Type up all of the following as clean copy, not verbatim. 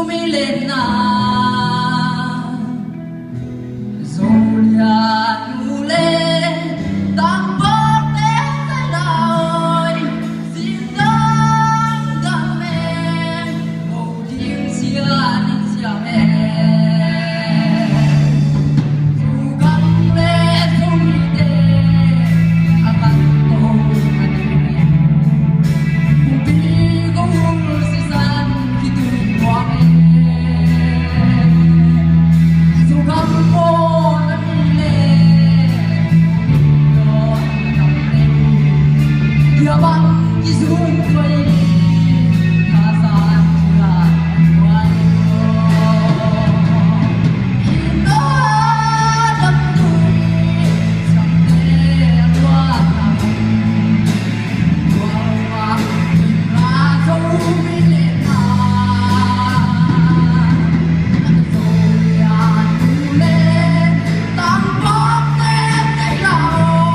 Milena Zolia nule Tampote saloi Sindang game Ô thiên xia ninh xia mẹ Dù găng lê dù mi tê A bắn tô a nê Cùng bi gông hùng si san Khi tu hoa mê Bang izung koi kasan kuat kuat ino dam tui sampai kuat kuat rajo milena Zolia nule tambok tete laoi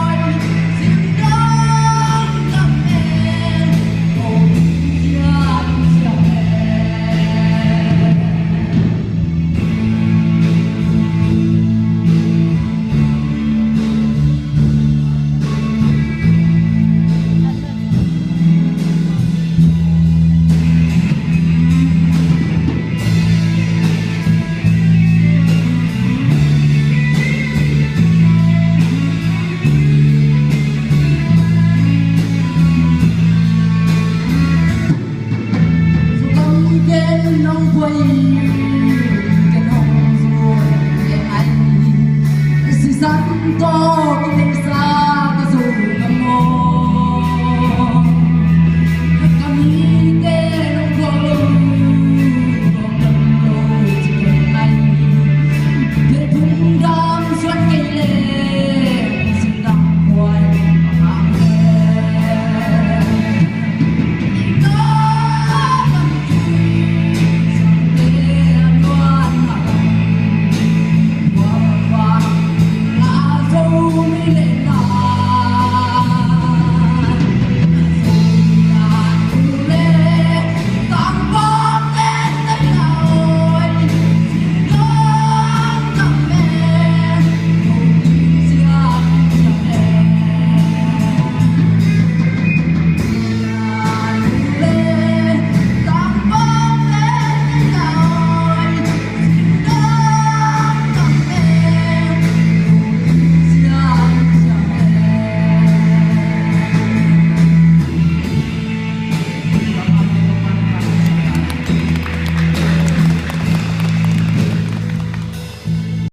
nông quay